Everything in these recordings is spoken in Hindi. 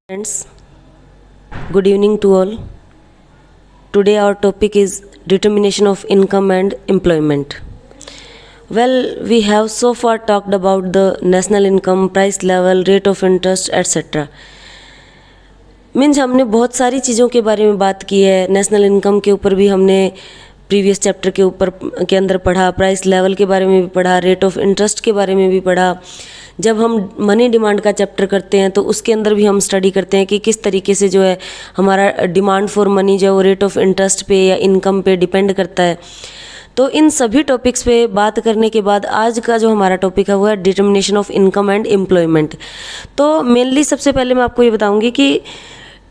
Friends, good evening to all. Today our topic is determination of income and employment. Well, we have so far talked about the national income, price level, rate of interest, etc. Means हमने बहुत सारी चीज़ों के बारे में बात की है। नेशनल इनकम के ऊपर भी हमने प्रीवियस चैप्टर के अंदर पढ़ा, प्राइस लेवल के बारे में भी पढ़ा, रेट ऑफ इंटरेस्ट के बारे में भी पढ़ा। जब हम मनी डिमांड का चैप्टर करते हैं तो उसके अंदर भी हम स्टडी करते हैं कि किस तरीके से जो है हमारा डिमांड फॉर मनी जो है वो रेट ऑफ इंटरेस्ट पे या इनकम पे डिपेंड करता है। तो इन सभी टॉपिक्स पे बात करने के बाद आज का जो हमारा टॉपिक है वो है determination of income and employment. तो मेनली सबसे पहले मैं आपको ये बताऊंगी कि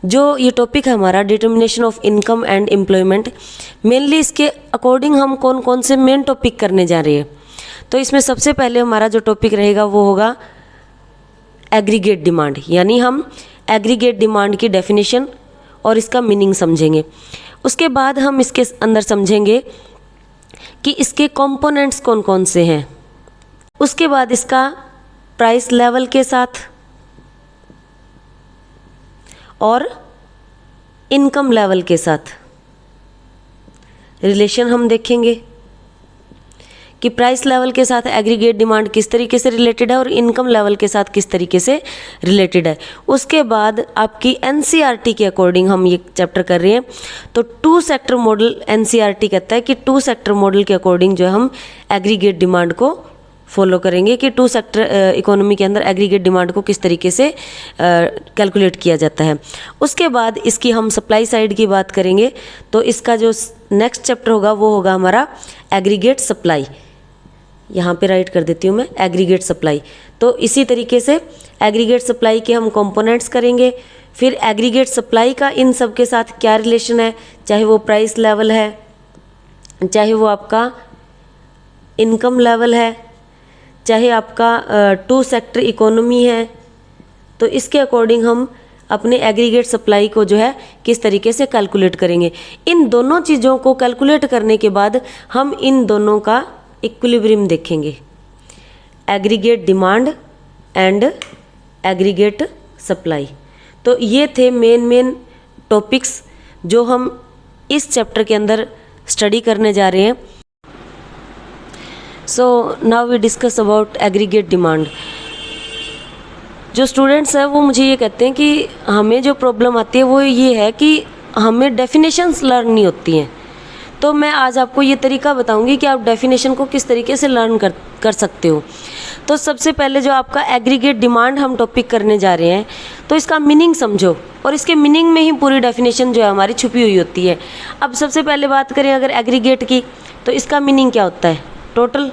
जो ये टॉपिक है हमारा determination of income and employment, mainly इसके अकॉर्डिंग हम कौन कौन से मेन टॉपिक करने जा रहे हैं। तो इसमें सबसे पहले हमारा जो टॉपिक रहेगा वो होगा एग्रीगेट डिमांड, यानी हम एग्रीगेट डिमांड की डेफिनेशन और इसका मीनिंग समझेंगे। उसके बाद हम इसके अंदर समझेंगे कि इसके कंपोनेंट्स कौन कौन से हैं। उसके बाद इसका प्राइस लेवल के साथ और इनकम लेवल के साथ रिलेशन हम देखेंगे कि प्राइस लेवल के साथ एग्रीगेट डिमांड किस तरीके से रिलेटेड है और इनकम लेवल के साथ किस तरीके से रिलेटेड है। उसके बाद आपकी एनसीईआरटी के अकॉर्डिंग हम ये चैप्टर कर रहे हैं। तो टू सेक्टर मॉडल एनसीईआरटी कहता है कि टू सेक्टर मॉडल के अकॉर्डिंग जो है हम एग्रीगेट डिमांड को फॉलो करेंगे कि टू सेक्टर इकोनॉमी के अंदर एग्रीगेट डिमांड को किस तरीके से कैलकुलेट किया जाता है। उसके बाद इसकी हम सप्लाई साइड की बात करेंगे। तो इसका जो नेक्स्ट चैप्टर होगा वो होगा हमारा एग्रीगेट सप्लाई। यहाँ पे राइट कर देती हूँ मैं, एग्रीगेट सप्लाई। तो इसी तरीके से एग्रीगेट सप्लाई के हम कंपोनेंट्स करेंगे। फिर एग्रीगेट सप्लाई का इन सब के साथ क्या रिलेशन है, चाहे वो प्राइस लेवल है, चाहे वो आपका इनकम लेवल है, चाहे आपका टू सेक्टर इकोनॉमी है। तो इसके अकॉर्डिंग हम अपने एग्रीगेट सप्लाई को जो है किस तरीके से कैलकुलेट करेंगे। इन दोनों चीज़ों को कैलकुलेट करने के बाद हम इन दोनों का इक्विलिब्रियम देखेंगे, aggregate demand and aggregate supply. तो ये थे मेन टॉपिक्स जो हम इस चैप्टर के अंदर स्टडी करने जा रहे हैं। So now we discuss about aggregate demand. जो स्टूडेंट्स हैं वो मुझे ये कहते हैं कि हमें जो प्रॉब्लम आती है वो ये है कि हमें डेफिनेशंस लर्न नहीं होती हैं। तो मैं आज आपको ये तरीका बताऊंगी कि आप डेफिनेशन को किस तरीके से लर्न कर सकते हो। तो सबसे पहले जो आपका एग्रीगेट डिमांड हम टॉपिक करने जा रहे हैं तो इसका मीनिंग समझो, और इसके मीनिंग में ही पूरी डेफिनेशन जो है हमारी छुपी हुई होती है। अब सबसे पहले बात करें अगर एग्रीगेट की, तो इसका मीनिंग क्या होता है, टोटल।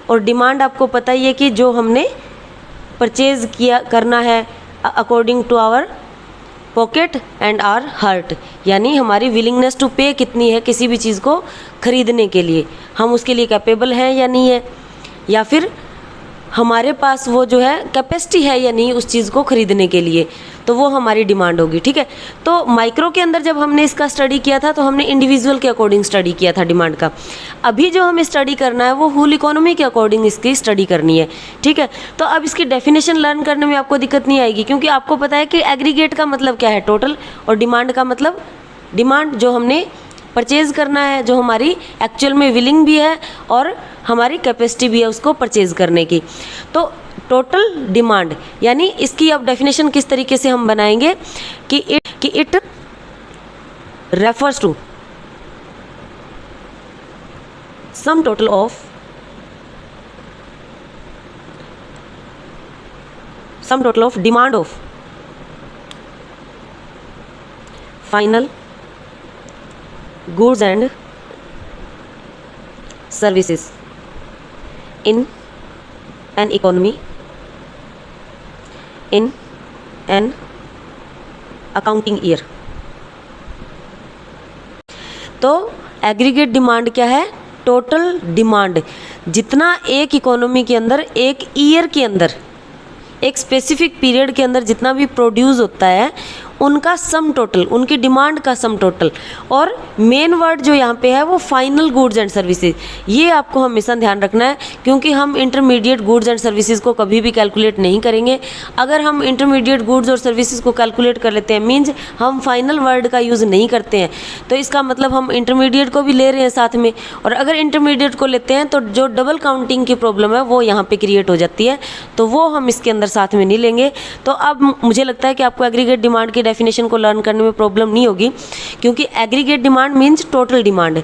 और डिमांड आपको पता ही है कि जो हमने परचेज किया करना है according to our pocket and our heart, यानी हमारी विलिंगनेस टू पे कितनी है किसी भी चीज़ को खरीदने के लिए, हम उसके लिए कैपेबल हैं या नहीं है, या फिर हमारे पास वो जो है कैपेसिटी है या नहीं उस चीज़ को खरीदने के लिए, तो वो हमारी डिमांड होगी। ठीक है। तो माइक्रो के अंदर जब हमने इसका स्टडी किया था तो हमने इंडिविजुअल के अकॉर्डिंग स्टडी किया था डिमांड का। अभी जो हमें स्टडी करना है वो होल इकोनॉमी के अकॉर्डिंग इसकी स्टडी करनी है। ठीक है। तो अब इसकी डेफिनेशन लर्न करने में आपको दिक्कत नहीं आएगी, क्योंकि आपको पता है कि एग्रीगेट का मतलब क्या है, टोटल, और डिमांड का मतलब डिमांड जो हमने परचेज़ करना है, जो हमारी एक्चुअल में विलिंग भी है और हमारी कैपेसिटी भी है उसको परचेज़ करने की। तो टोटल डिमांड, यानी इसकी अब डेफिनेशन किस तरीके से हम बनाएंगे कि it refers to sum total of demand of final goods and services in an economy in an accounting year। तो एग्रीगेट डिमांड क्या है, टोटल डिमांड, जितना एक इकोनॉमी के अंदर एक ईयर के अंदर एक स्पेसिफिक पीरियड के अंदर जितना भी प्रोड्यूस होता है उनका सम टोटल, उनकी डिमांड का सम टोटल। और मेन वर्ड जो यहाँ पे है वो फाइनल गुड्स एंड सर्विसेज। ये आपको हमेशा ध्यान रखना है, क्योंकि हम इंटरमीडिएट गुड्स एंड सर्विसेज को कभी भी कैलकुलेट नहीं करेंगे। अगर हम इंटरमीडिएट गुड्स और सर्विसेज को कैलकुलेट कर लेते हैं, मीन्स हम फाइनल वर्ड का यूज़ नहीं करते हैं, तो इसका मतलब हम इंटरमीडिएट को भी ले रहे हैं साथ में। और अगर इंटरमीडिएट को लेते हैं तो जो डबल काउंटिंग की प्रॉब्लम है वो यहाँ पे क्रिएट हो जाती है, तो वो हम इसके अंदर साथ में नहीं लेंगे। तो अब मुझे लगता है कि आपको एग्रीगेट डिमांड की डेफिनेशन को लर्न करने में प्रॉब्लम नहीं होगी, क्योंकि aggregate demand means total demand.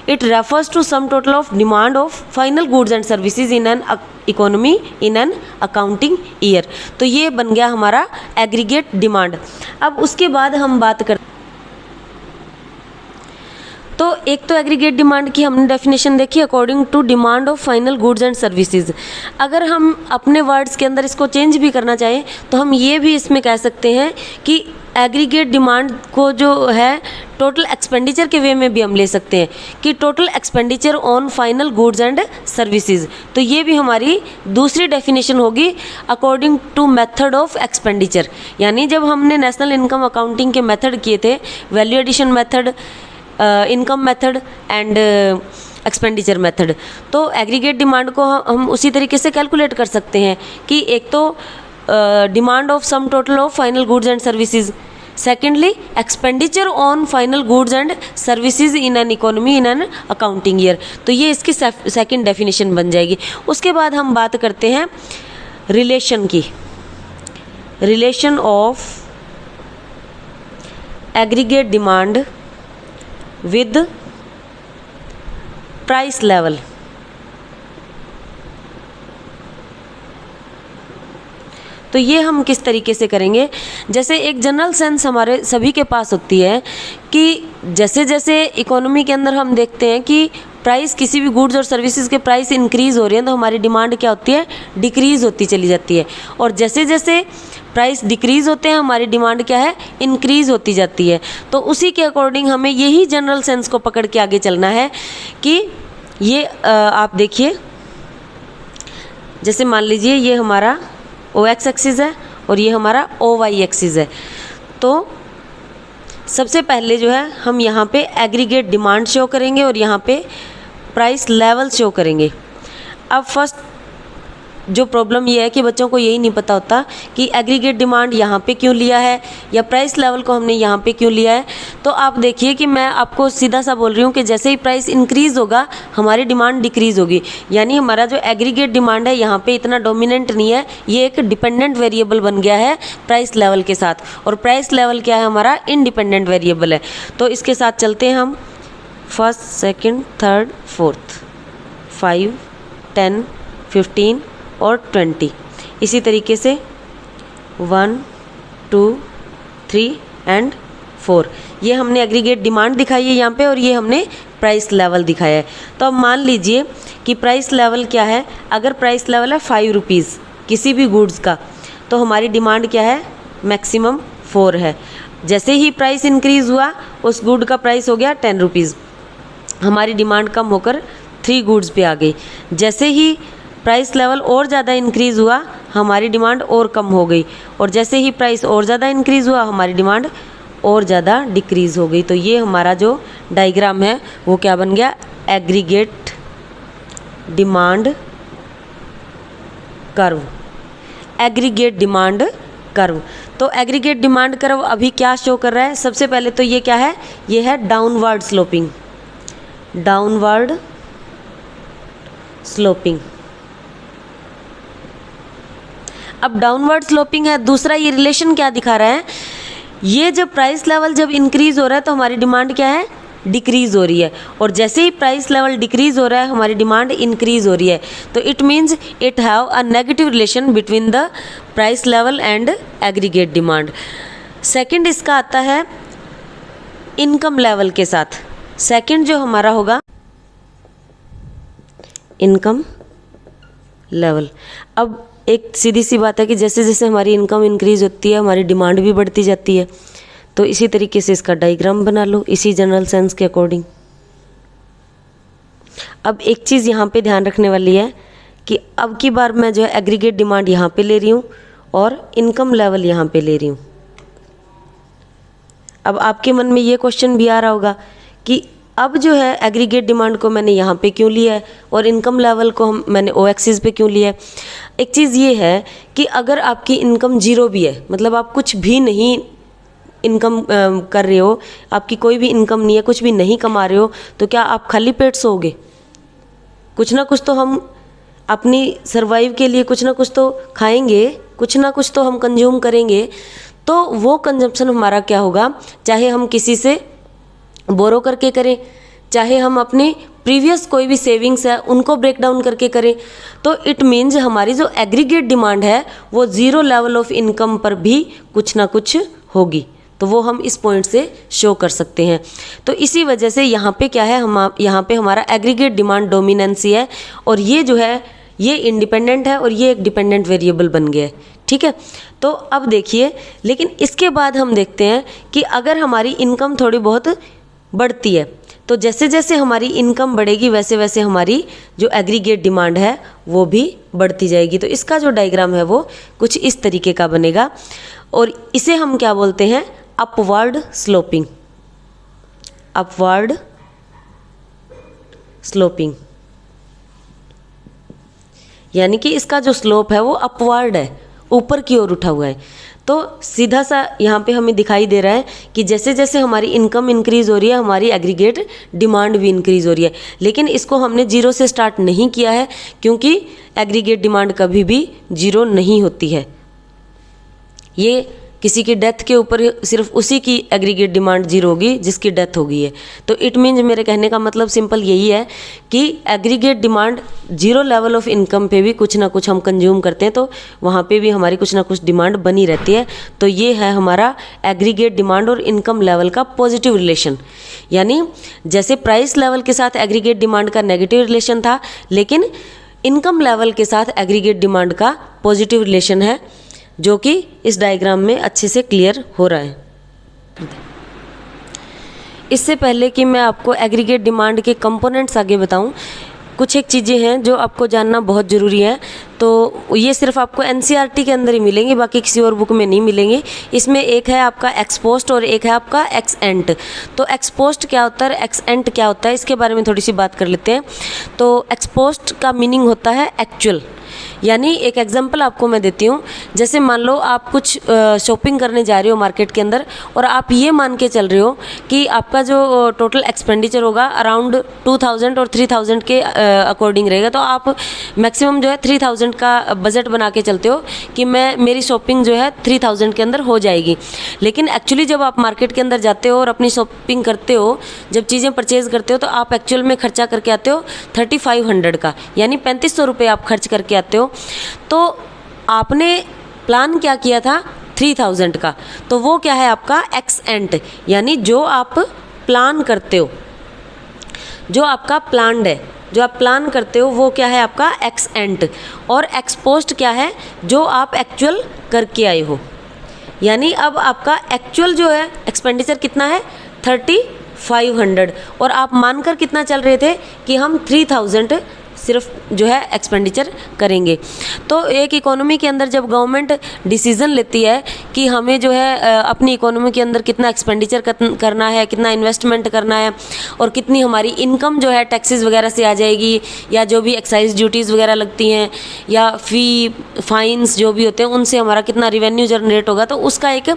It refers to sum total of demand of final goods and services in an economy in an accounting year. तो ये बन गया हमारा एग्रीगेट डिमांड। अब उसके बाद हम बात करते, तो एक तो एग्रीगेट डिमांड की हमने डेफिनेशन देखी, according to demand of final goods and services. अगर हम अपने वर्ड्स के अंदर इसको चेंज भी करना चाहें तो हम ये भी इसमें कह सकते हैं कि एग्रीगेट डिमांड को जो है टोटल एक्सपेंडिचर के वे में भी हम ले सकते हैं कि total expenditure on final goods and services. तो ये भी हमारी दूसरी डेफिनेशन होगी according to method of expenditure. यानी जब हमने नेशनल इनकम अकाउंटिंग के मेथड किए थे, value addition method, income method and expenditure method, तो एग्रीगेट डिमांड को हम उसी तरीके से कैलकुलेट कर सकते हैं कि एक तो demand of some total of final goods and services, secondly expenditure on final goods and services in an economy in an accounting year. तो ये इसकी सेकेंड डेफिनेशन बन जाएगी। उसके बाद हम बात करते हैं रिलेशन की, relation of aggregate demand with price level. तो ये हम किस तरीके से करेंगे, जैसे एक जनरल सेंस हमारे सभी के पास होती है कि जैसे जैसे इकोनॉमी के अंदर हम देखते हैं कि प्राइस, किसी भी गुड्स और सर्विसेज के प्राइस इंक्रीज़ हो रहे हैं तो हमारी डिमांड क्या होती है, डिक्रीज़ होती चली जाती है। और जैसे जैसे प्राइस डिक्रीज़ होते हैं हमारी डिमांड क्या है, इंक्रीज़ होती जाती है। तो उसी के अकॉर्डिंग हमें यही जनरल सेंस को पकड़ के आगे चलना है कि ये आप देखिए, जैसे मान लीजिए ये हमारा OX एक्सिस है और ये हमारा OY एक्सिस है। तो सबसे पहले जो है हम यहाँ पे एग्रीगेट डिमांड शो करेंगे और यहाँ पे प्राइस लेवल शो करेंगे। अब फर्स्ट जो प्रॉब्लम ये है कि बच्चों को यही नहीं पता होता कि एग्रीगेट डिमांड यहाँ पे क्यों लिया है या प्राइस लेवल को हमने यहाँ पे क्यों लिया है। तो आप देखिए कि मैं आपको सीधा सा बोल रही हूँ कि जैसे ही प्राइस इंक्रीज़ होगा हमारी डिमांड डिक्रीज़ होगी। यानी हमारा जो एग्रीगेट डिमांड है यहाँ पे इतना डोमिनेंट नहीं है, ये एक डिपेंडेंट वेरिएबल बन गया है प्राइस लेवल के साथ। और प्राइस लेवल क्या है, हमारा इंडिपेंडेंट वेरिएबल है। तो इसके साथ चलते हैं हम, फर्स्ट, सेकेंड, थर्ड, फोर्थ, 5, 10, 15 और 20। इसी तरीके से 1, 2, 3 एंड 4। ये हमने एग्रीगेट डिमांड दिखाई है यहाँ पे और ये हमने प्राइस लेवल दिखाया है। तो अब मान लीजिए कि प्राइस लेवल क्या है, अगर प्राइस लेवल है 5 रुपीज़ किसी भी गुड्स का, तो हमारी डिमांड क्या है, मैक्सिमम 4 है। जैसे ही प्राइस इंक्रीज़ हुआ उस गुड का प्राइस हो गया 10 रुपीज़, हमारी डिमांड कम होकर 3 गुड्स पे आ गई। जैसे ही प्राइस लेवल और ज़्यादा इंक्रीज़ हुआ हमारी डिमांड और कम हो गई, और जैसे ही प्राइस और ज़्यादा इंक्रीज़ हुआ हमारी डिमांड और ज़्यादा डिक्रीज़ हो गई। तो ये हमारा जो डायग्राम है वो क्या बन गया, aggregate demand curve, aggregate demand curve. तो एग्रीगेट डिमांड कर्व अभी क्या शो कर रहा है, सबसे पहले तो ये क्या है, ये है डाउनवर्ड स्लोपिंग, डाउनवर्ड स्लोपिंग। अब डाउनवर्ड स्लोपिंग है। दूसरा ये रिलेशन क्या दिखा रहा है, ये जब प्राइस लेवल जब इंक्रीज़ हो रहा है तो हमारी डिमांड क्या है, डिक्रीज़ हो रही है, और जैसे ही प्राइस लेवल डिक्रीज़ हो रहा है हमारी डिमांड इंक्रीज़ हो रही है। तो it means it have a negative relation between the price level and aggregate demand. Second इसका आता है इनकम लेवल के साथ। सेकंड जो हमारा होगा इनकम लेवल। अब एक सीधी सी बात है कि जैसे जैसे हमारी इनकम इंक्रीज़ होती है हमारी डिमांड भी बढ़ती जाती है। तो इसी तरीके से इसका डायग्राम बना लो इसी जनरल सेंस के अकॉर्डिंग। अब एक चीज़ यहाँ पे ध्यान रखने वाली है कि अब की बार मैं जो है एग्रीगेट डिमांड यहाँ पे ले रही हूँ और इनकम लेवल यहाँ पे ले रही हूँ। अब आपके मन में ये क्वेश्चन भी आ रहा होगा कि अब जो है एग्रीगेट डिमांड को मैंने यहाँ पे क्यों लिया है और इनकम लेवल को मैंने ओ एक्सिस पे क्यों लिया है। एक चीज़ ये है कि अगर आपकी इनकम जीरो भी है, मतलब आप कुछ भी नहीं इनकम कर रहे हो, आपकी कोई भी इनकम नहीं है, कुछ भी नहीं कमा रहे हो, तो क्या आप खाली पेट सोओगे? कुछ ना कुछ तो हम अपनी सर्वाइव के लिए कुछ ना कुछ तो खाएंगे, कुछ ना कुछ तो हम कंज्यूम करेंगे। तो वो कंजम्पशन हमारा क्या होगा, चाहे हम किसी से बोरो करके करें, चाहे हम अपनी प्रीवियस कोई भी सेविंग्स है उनको ब्रेक डाउन करके करें, तो इट मीन्स हमारी जो एग्रीगेट डिमांड है वो ज़ीरो लेवल ऑफ इनकम पर भी कुछ ना कुछ होगी। तो वो हम इस पॉइंट से शो कर सकते हैं। तो इसी वजह से यहाँ पे क्या है, हम यहाँ पे हमारा एग्रीगेट डिमांड डोमिनेंसी है और ये जो है ये इंडिपेंडेंट है और ये एक डिपेंडेंट वेरिएबल बन गया है। ठीक है, तो अब देखिए, लेकिन इसके बाद हम देखते हैं कि अगर हमारी इनकम थोड़ी बहुत बढ़ती है, तो जैसे जैसे हमारी इनकम बढ़ेगी वैसे वैसे हमारी जो एग्रीगेट डिमांड है वो भी बढ़ती जाएगी। तो इसका जो डायग्राम है वो कुछ इस तरीके का बनेगा और इसे हम क्या बोलते हैं, अपवर्ड स्लोपिंग। अपवर्ड स्लोपिंग यानी कि इसका जो स्लोप है वो अपवर्ड है, ऊपर की ओर उठा हुआ है। तो सीधा सा यहाँ पे हमें दिखाई दे रहा है कि जैसे जैसे हमारी इनकम इंक्रीज हो रही है हमारी एग्रीगेट डिमांड भी इंक्रीज हो रही है। लेकिन इसको हमने जीरो से स्टार्ट नहीं किया है क्योंकि एग्रीगेट डिमांड कभी भी जीरो नहीं होती है। ये किसी की डेथ के ऊपर सिर्फ उसी की एग्रीगेट डिमांड जीरो होगी जिसकी डेथ हो गई है। तो इट मीन्स मेरे कहने का मतलब सिंपल यही है कि aggregate demand zero level of income पे भी कुछ ना कुछ हम कंज्यूम करते हैं, तो वहाँ पे भी हमारी कुछ ना कुछ डिमांड बनी रहती है। तो ये है हमारा एग्रीगेट डिमांड और इनकम लेवल का पॉजिटिव रिलेशन। यानी जैसे प्राइस लेवल के साथ एग्रीगेट डिमांड का नेगेटिव रिलेशन था, लेकिन इनकम लेवल के साथ एग्रीगेट डिमांड का पॉजिटिव रिलेशन है, जो कि इस डायग्राम में अच्छे से क्लियर हो रहा है। इससे पहले कि मैं आपको एग्रीगेट डिमांड के कंपोनेंट्स आगे बताऊं, कुछ एक चीज़ें हैं जो आपको जानना बहुत ज़रूरी है। तो ये सिर्फ आपको एनसीईआरटी के अंदर ही मिलेंगी, बाकी किसी और बुक में नहीं मिलेंगी। इसमें एक है आपका एक्सपोस्ट और एक है आपका एक्स एंट। तो एक्सपोस्ट क्या होता है, एक्स एंट क्या होता है, इसके बारे में थोड़ी सी बात कर लेते हैं। तो एक्सपोस्ट का मीनिंग होता है एक्चुअल। यानी एक एग्जांपल आपको मैं देती हूँ, जैसे मान लो आप कुछ शॉपिंग करने जा रहे हो मार्केट के अंदर और आप ये मान के चल रहे हो कि आपका जो टोटल एक्सपेंडिचर होगा अराउंड 2000 और 3000 के अकॉर्डिंग रहेगा। तो आप मैक्सिमम जो है 3000 का बजट बना के चलते हो कि मेरी शॉपिंग जो है 3000 के अंदर हो जाएगी। लेकिन एक्चुअली जब आप मार्केट के अंदर जाते हो और अपनी शॉपिंग करते हो, जब चीज़ें परचेज करते हो, तो आप एक्चुअल में खर्चा करके आते हो 3500 का, यानी 3500 रुपये आप खर्च करके आते हो। तो आपने प्लान क्या किया था 3000 का, तो वो क्या है आपका एक्स एंट। यानी जो आप प्लान करते हो, जो आपका प्लान्ड है, जो आप प्लान करते हो वो क्या है आपका एक्स एंट। और एक्सपोस्ट क्या है, जो आप एक्चुअल करके आए हो। यानी अब आपका एक्चुअल जो है एक्सपेंडिचर कितना है 3500 और आप मानकर कितना चल रहे थे कि हम 3000 सिर्फ जो है एक्सपेंडिचर करेंगे। तो एक इकोनॉमी के अंदर जब गवर्नमेंट डिसीज़न लेती है कि हमें जो है अपनी इकोनॉमी के अंदर कितना एक्सपेंडिचर करना है, कितना इन्वेस्टमेंट करना है और कितनी हमारी इनकम जो है टैक्सेस वगैरह से आ जाएगी, या जो भी एक्साइज ड्यूटीज़ वगैरह लगती हैं या फ़ी फाइन्स जो भी होते हैं उनसे हमारा कितना रिवेन्यू जनरेट होगा, तो उसका एक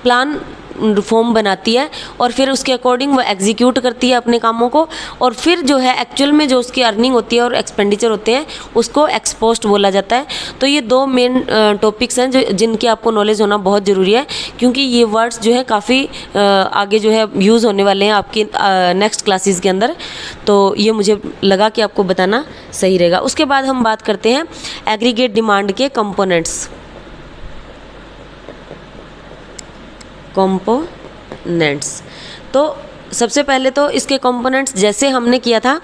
प्लान फॉर्म बनाती है और फिर उसके अकॉर्डिंग वो एग्जीक्यूट करती है अपने कामों को। और फिर जो है एक्चुअल में जो उसकी अर्निंग होती है और एक्सपेंडिचर होते हैं उसको एक्सपोस्ट बोला जाता है। तो ये दो मेन टॉपिक्स हैं जो जिनकी आपको नॉलेज होना बहुत ज़रूरी है, क्योंकि ये वर्ड्स जो है काफ़ी आगे जो है यूज़ होने वाले हैं आपकी नेक्स्ट क्लासेस के अंदर। तो ये मुझे लगा कि आपको बताना सही रहेगा। उसके बाद हम बात करते हैं एग्रीगेट डिमांड के कंपोनेंट्स, कंपोनेंट्स। तो सबसे पहले तो इसके कंपोनेंट्स जैसे हमने किया था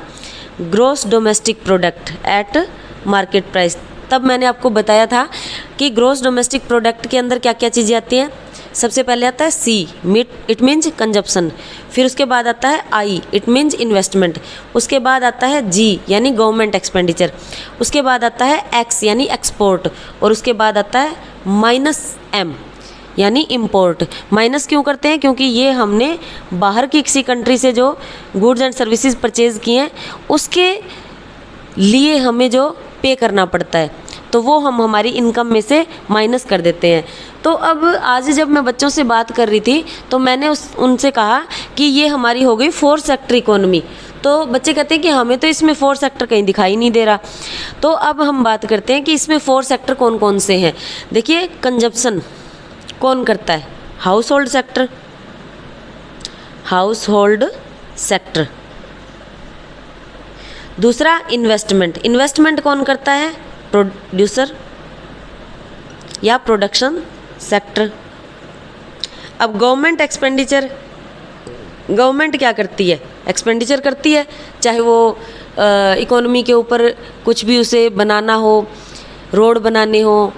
gross domestic product at market price, तब मैंने आपको बताया था कि ग्रॉस डोमेस्टिक प्रोडक्ट के अंदर क्या क्या चीज़ें आती हैं। सबसे पहले आता है सी, इट मीन्स कंजप्शन। फिर उसके बाद आता है आई, इट मीन्स इन्वेस्टमेंट। उसके बाद आता है जी यानी गवर्नमेंट एक्सपेंडिचर। उसके बाद आता है एक्स यानी एक्सपोर्ट। और उसके बाद आता है माइनस एम यानी इंपोर्ट। माइनस क्यों करते हैं? क्योंकि ये हमने बाहर की किसी कंट्री से जो गुड्स एंड सर्विसेज परचेज़ किए हैं उसके लिए हमें जो पे करना पड़ता है, तो वो हम हमारी इनकम में से माइनस कर देते हैं। तो अब आज जब मैं बच्चों से बात कर रही थी तो मैंने उनसे कहा कि ये हमारी हो गई 4 सेक्टर इकोनॉमी। तो बच्चे कहते हैं कि हमें तो इसमें 4 सेक्टर कहीं दिखाई नहीं दे रहा। तो अब हम बात करते हैं कि इसमें 4 सेक्टर कौन कौन से हैं। देखिए, कंजप्शन कौन करता है? House hold sector, house hold sector. दूसरा इन्वेस्टमेंट, इन्वेस्टमेंट कौन करता है? प्रोड्यूसर या प्रोडक्शन सेक्टर। अब गवर्नमेंट एक्सपेंडिचर, गवर्नमेंट क्या करती है? एक्सपेंडिचर करती है, चाहे वो इकोनॉमी के ऊपर कुछ भी उसे बनाना हो, रोड बनाने हो,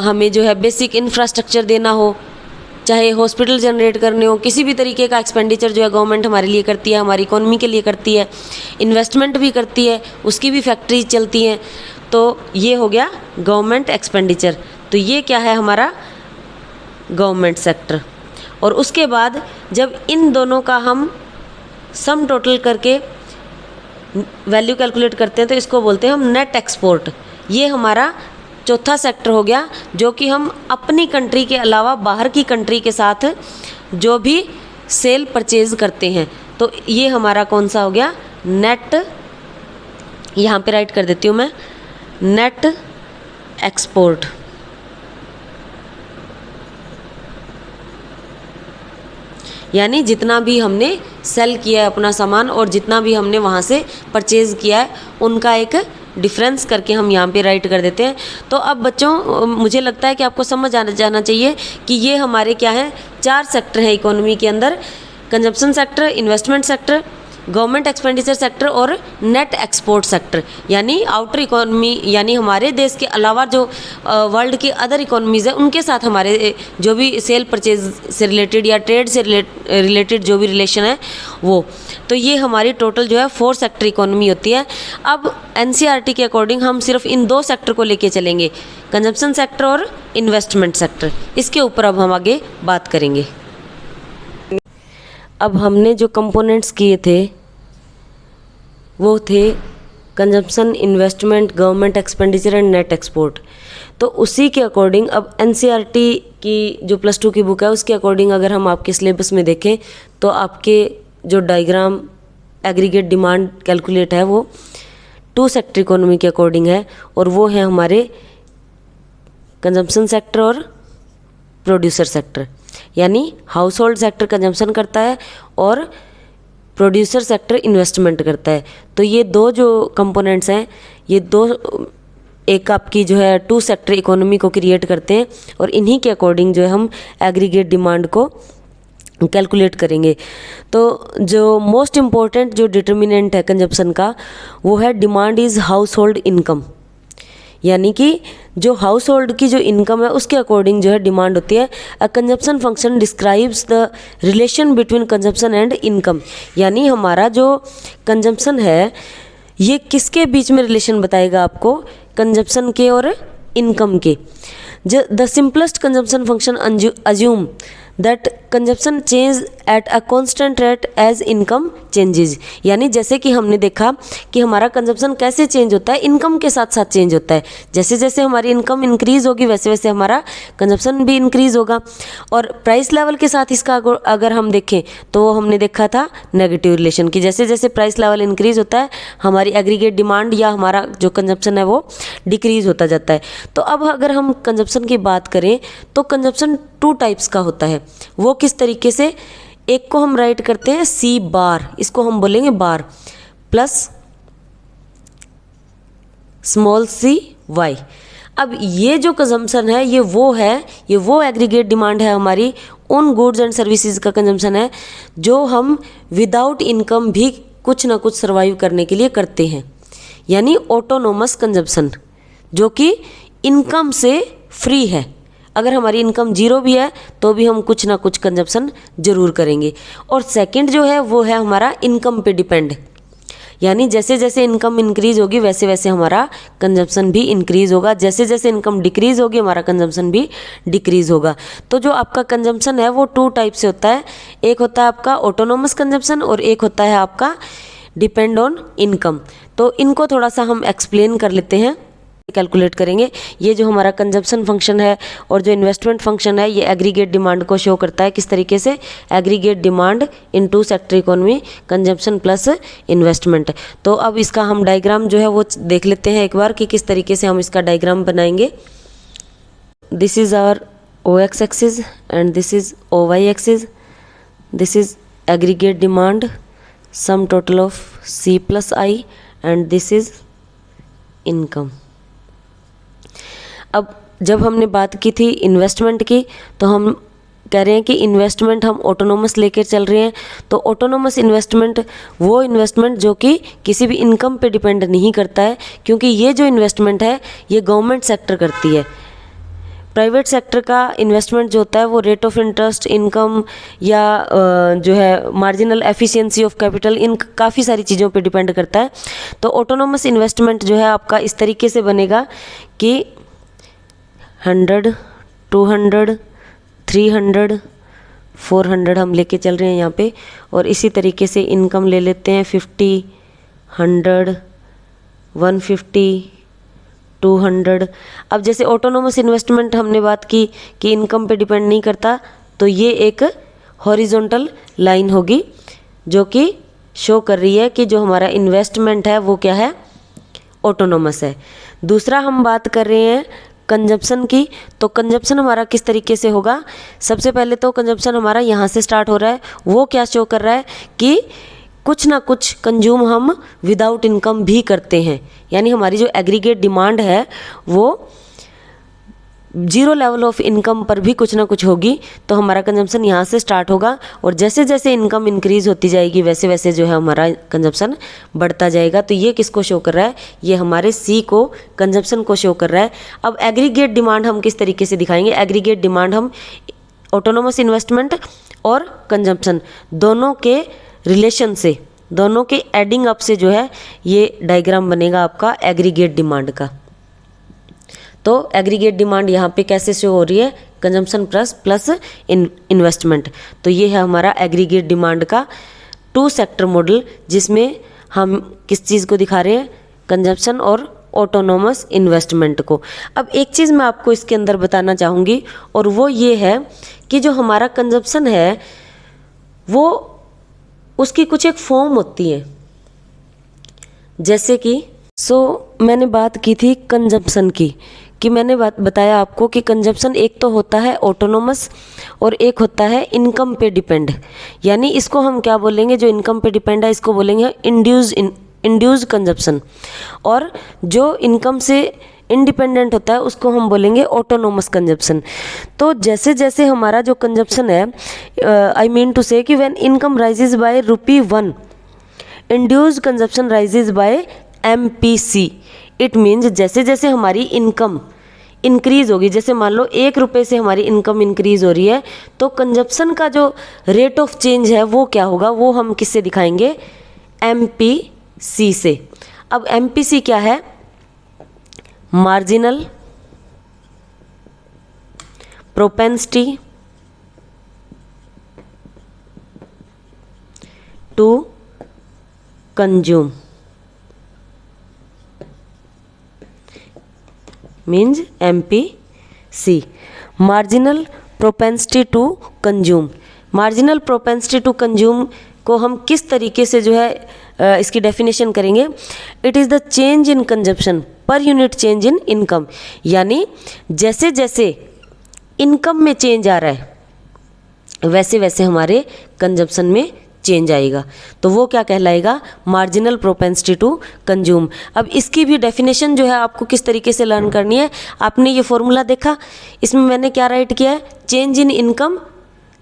हमें जो है बेसिक इंफ्रास्ट्रक्चर देना हो, चाहे हॉस्पिटल जनरेट करने हो, किसी भी तरीके का एक्सपेंडिचर जो है गवर्नमेंट हमारे लिए करती है, हमारी इकोनॉमी के लिए करती है। इन्वेस्टमेंट भी करती है, उसकी भी फैक्ट्रीज चलती हैं। तो ये हो गया गवर्नमेंट एक्सपेंडिचर। तो ये क्या है? हमारा गवर्नमेंट सेक्टर। और उसके बाद जब इन दोनों का हम सम टोटल करके वैल्यू कैलकुलेट करते हैं तो इसको बोलते हैं हम नेट एक्सपोर्ट। ये हमारा चौथा सेक्टर हो गया, जो कि हम अपनी कंट्री के अलावा बाहर की कंट्री के साथ जो भी सेल परचेज करते हैं, तो ये हमारा कौन सा हो गया? नेट। यहाँ पे राइट कर देती हूँ मैं, नेट एक्सपोर्ट। यानी जितना भी हमने सेल किया है अपना सामान और जितना भी हमने वहाँ से परचेज़ किया है उनका एक डिफरेंस करके हम यहाँ पे राइट कर देते हैं। तो अब बच्चों, मुझे लगता है कि आपको समझ जाना चाहिए कि ये हमारे क्या है? 4 सेक्टर हैं इकोनॉमी के अंदर: consumption sector, investment sector, government expenditure sector और नेट एक्सपोर्ट सेक्टर। यानी आउटर इकोनॉमी, यानी हमारे देश के अलावा जो वर्ल्ड की अदर इकोनॉमीज़ है उनके साथ हमारे जो भी सेल परचेज से रिलेटेड या ट्रेड से रिलेटेड जो भी रिलेशन है वो। तो ये हमारी टोटल जो है 4 सेक्टर इकोनॉमी होती है। अब एनसीईआरटी के अकॉर्डिंग हम सिर्फ इन 2 सेक्टर को लेके चलेंगे, कंजप्शन सेक्टर और इन्वेस्टमेंट सेक्टर। इसके ऊपर अब हम आगे बात करेंगे। अब हमने जो कंपोनेंट्स किए थे वो थे consumption, investment, government expenditure and net export. तो उसी के अकॉर्डिंग अब एनसीईआरटी की जो +2 की बुक है उसके अकॉर्डिंग अगर हम आपके सिलेबस में देखें तो आपके जो डायग्राम एग्रीगेट डिमांड कैलकुलेट है वो 2 सेक्टर इकोनॉमी के अकॉर्डिंग है, और वो है हमारे कंजप्शन सेक्टर और प्रोड्यूसर सेक्टर। यानी हाउस होल्ड सेक्टर कंजम्पशन करता है और प्रोड्यूसर सेक्टर इन्वेस्टमेंट करता है। तो ये 2 जो कंपोनेंट्स हैं, ये 2 एक आपकी जो है 2 सेक्टर इकोनॉमी को क्रिएट करते हैं, और इन्हीं के अकॉर्डिंग जो है हम एग्रीगेट डिमांड को कैलकुलेट करेंगे। तो जो मोस्ट इम्पॉर्टेंट जो डिटर्मिनेंट है कंजम्पशन का वो है demand is house hold income. यानी कि जो हाउस होल्ड की जो इनकम है उसके अकॉर्डिंग जो है डिमांड होती है। A consumption function describes the relation between consumption and income. यानी हमारा जो कंजप्शन है ये किसके बीच में रिलेशन बताएगा आपको? कंजप्शन के और इनकम के। The simplest consumption function assume that consumption change at a constant rate as income changes. यानी जैसे कि हमने देखा कि हमारा कंजप्शन कैसे चेंज होता है, इनकम के साथ साथ चेंज होता है। जैसे जैसे हमारी इनकम इंक्रीज़ होगी वैसे वैसे हमारा कंजप्शन भी इंक्रीज़ होगा। और प्राइस लेवल के साथ इसका अगर हम देखें तो हमने देखा था नेगेटिव रिलेशन की। जैसे जैसे प्राइस लेवल इंक्रीज़ होता है हमारी एग्रीगेट डिमांड या हमारा जो कंजप्शन है वो डिक्रीज़ होता जाता है। तो अब अगर हम कंजप्शन की बात करें तो कंजप्शन 2 टाइप्स का होता है। वो किस तरीके से? एक को हम राइट करते हैं सी बार, इसको हम बोलेंगे बार, प्लस स्मॉल सी वाई। अब ये जो कंजम्पशन है ये वो एग्रीगेट डिमांड है हमारी, उन गुड्स एंड सर्विसेज का कंजम्पशन है जो हम विदाउट इनकम भी कुछ ना कुछ सर्वाइव करने के लिए करते हैं। यानी ऑटोनोमस कंजम्पशन जो कि इनकम से फ्री है। अगर हमारी इनकम 0 भी है तो भी हम कुछ ना कुछ कंजप्शन जरूर करेंगे। और सेकंड जो है वो है हमारा इनकम पे डिपेंड। यानी जैसे जैसे इनकम इंक्रीज होगी वैसे वैसे हमारा कंजम्पशन भी इंक्रीज होगा, जैसे जैसे इनकम डिक्रीज होगी हमारा कंजम्पशन भी डिक्रीज होगा। तो जो आपका कंजम्पशन है वो टू टाइप से होता है, एक होता है आपका ऑटोनोमस कंजम्पशन और एक होता है आपका डिपेंड ऑन इनकम। तो इनको थोड़ा सा हम एक्सप्लेन कर लेते हैं, कैलकुलेट करेंगे। ये जो हमारा कंजम्पशन फंक्शन है और जो इन्वेस्टमेंट फंक्शन है ये एग्रीगेट डिमांड को शो करता है। किस तरीके से? Aggregate demand in two sector economy, consumption plus investment. तो अब इसका हम डायग्राम जो है वो देख लेते हैं एक बार कि किस तरीके से हम इसका डायग्राम बनाएंगे। This is our O X axis and this is O Y axis. This is aggregate demand, sum total of C plus I, and this is income. अब जब हमने बात की थी इन्वेस्टमेंट की तो हम कह रहे हैं कि इन्वेस्टमेंट हम ऑटोनोमस लेकर चल रहे हैं। तो ऑटोनोमस इन्वेस्टमेंट वो इन्वेस्टमेंट जो कि किसी भी इनकम पे डिपेंड नहीं करता है, क्योंकि ये जो इन्वेस्टमेंट है ये गवर्नमेंट सेक्टर करती है। प्राइवेट सेक्टर का इन्वेस्टमेंट जो होता है वो रेट ऑफ इंटरेस्ट, इनकम या जो है मार्जिनल एफिशिएंसी ऑफ कैपिटल, इन काफ़ी सारी चीज़ों पे डिपेंड करता है। तो ऑटोनोमस इन्वेस्टमेंट जो है आपका इस तरीके से बनेगा कि 100, 200, 300, 400 हम लेके चल रहे हैं यहाँ पे, और इसी तरीके से इनकम ले लेते हैं 50, 100, 150, 200। अब जैसे ऑटोनोमस इन्वेस्टमेंट हमने बात की कि इनकम पे डिपेंड नहीं करता, तो ये एक हॉरिजॉन्टल लाइन होगी जो कि शो कर रही है कि जो हमारा इन्वेस्टमेंट है वो क्या है? ऑटोनोमस है। दूसरा हम बात कर रहे हैं कंजप्शन की। तो कंजप्शन हमारा किस तरीके से होगा? सबसे पहले तो कंजप्शन हमारा यहाँ से स्टार्ट हो रहा है। वो क्या शो कर रहा है कि कुछ ना कुछ कंज्यूम हम विदाउट इनकम भी करते हैं, यानी हमारी जो एग्रीगेट डिमांड है वो जीरो लेवल ऑफ इनकम पर भी कुछ ना कुछ होगी। तो हमारा कंजम्पशन यहाँ से स्टार्ट होगा और जैसे जैसे इनकम इंक्रीज होती जाएगी वैसे वैसे जो है हमारा कंजम्पशन बढ़ता जाएगा। तो ये किसको शो कर रहा है? ये हमारे सी को, कंजम्पशन को शो कर रहा है। अब एग्रीगेट डिमांड हम किस तरीके से दिखाएंगे? एग्रीगेट डिमांड हम ऑटोनोमस इन्वेस्टमेंट और कंजम्पशन दोनों के रिलेशन से, दोनों के एडिंग अप से जो है ये डायग्राम बनेगा आपका एग्रीगेट डिमांड का। तो एग्रीगेट डिमांड यहाँ पे कैसे शो हो रही है? Consumption plus investment. तो ये है हमारा एग्रीगेट डिमांड का टू सेक्टर मॉडल, जिसमें हम किस चीज़ को दिखा रहे हैं? कंजम्पशन और ऑटोनोमस इन्वेस्टमेंट को। अब एक चीज़ मैं आपको इसके अंदर बताना चाहूँगी और वो ये है कि जो हमारा कंजम्पशन है वो उसकी कुछ एक फॉर्म होती है, जैसे कि मैंने बात की थी कंजम्पशन की, कि मैंने बताया आपको कि कंजम्पशन एक तो होता है ऑटोनोमस और एक होता है इनकम पे डिपेंड। यानी इसको हम क्या बोलेंगे? जो इनकम पे डिपेंड है इसको बोलेंगे इंड्यूस कंजम्पशन, और जो इनकम से इंडिपेंडेंट होता है उसको हम बोलेंगे ऑटोनोमस कंजम्पशन। तो जैसे जैसे हमारा जो कंजम्पशन है, आई मीन टू से कि when income rises by ₹1, induced consumption rises by MPC। It means जैसे जैसे हमारी इनकम इंक्रीज होगी, जैसे मान लो ₹1 से हमारी इनकम इंक्रीज हो रही है, तो कंजप्शन का जो रेट ऑफ चेंज है वो क्या होगा? वो हम किससे दिखाएंगे? MPC से। अब MPC क्या है? Marginal propensity to consume means MPC, marginal propensity to consume. Marginal propensity to consume को हम किस तरीके से जो है इसकी डेफिनेशन करेंगे? It is the change in consumption पर यूनिट चेंज इन इनकम। यानी जैसे जैसे इनकम में चेंज आ रहा है वैसे वैसे हमारे कंजप्शन में चेंज आएगा, तो वो क्या कहलाएगा? Marginal propensity to consume. अब इसकी भी डेफिनेशन जो है आपको किस तरीके से लर्न करनी है? आपने ये फॉर्मूला देखा, इसमें मैंने क्या राइट किया है? Change in income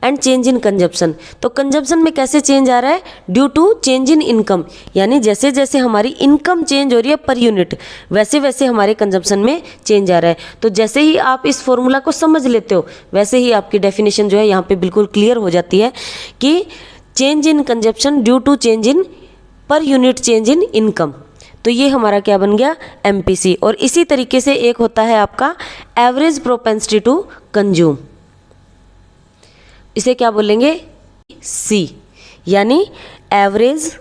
and change in consumption. तो कंजप्शन में कैसे चेंज आ रहा है? Due to change in income. यानी जैसे जैसे हमारी इनकम चेंज हो रही है पर यूनिट, वैसे वैसे हमारे कंजप्शन में चेंज आ रहा है। तो जैसे ही आप इस फॉर्मूला को समझ लेते हो वैसे ही आपकी डेफिनेशन जो है यहाँ पे बिल्कुल क्लियर हो जाती है कि change in consumption due to change in per unit change in income. तो ये हमारा क्या बन गया, MPC। और इसी तरीके से एक होता है आपका एवरेज प्रोपेंसिटी टू कंज्यूम, इसे क्या बोलेंगे, C, यानी एवरेज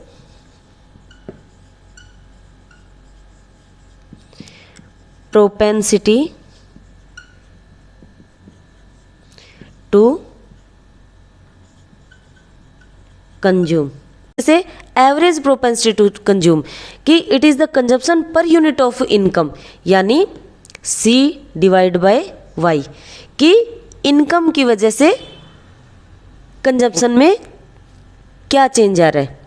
प्रोपेंसिटी टू कंज्यूम। जैसे एवरेज प्रोपेंसिटी टू कंज्यूम कि it is the consumption per unit of income, यानी C डिवाइड बाय Y, कि इनकम की वजह से कंजप्शन में क्या चेंज आ रहा है।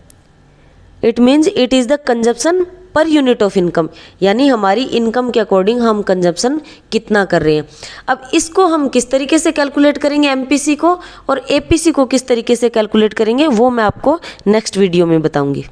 It means it is the consumption per unit of income, यानी हमारी इनकम के अकॉर्डिंग हम कंजप्शन कितना कर रहे हैं। अब इसको हम किस तरीके से कैलकुलेट करेंगे MPC को, और APC को किस तरीके से कैलकुलेट करेंगे, वो मैं आपको नेक्स्ट वीडियो में बताऊंगी।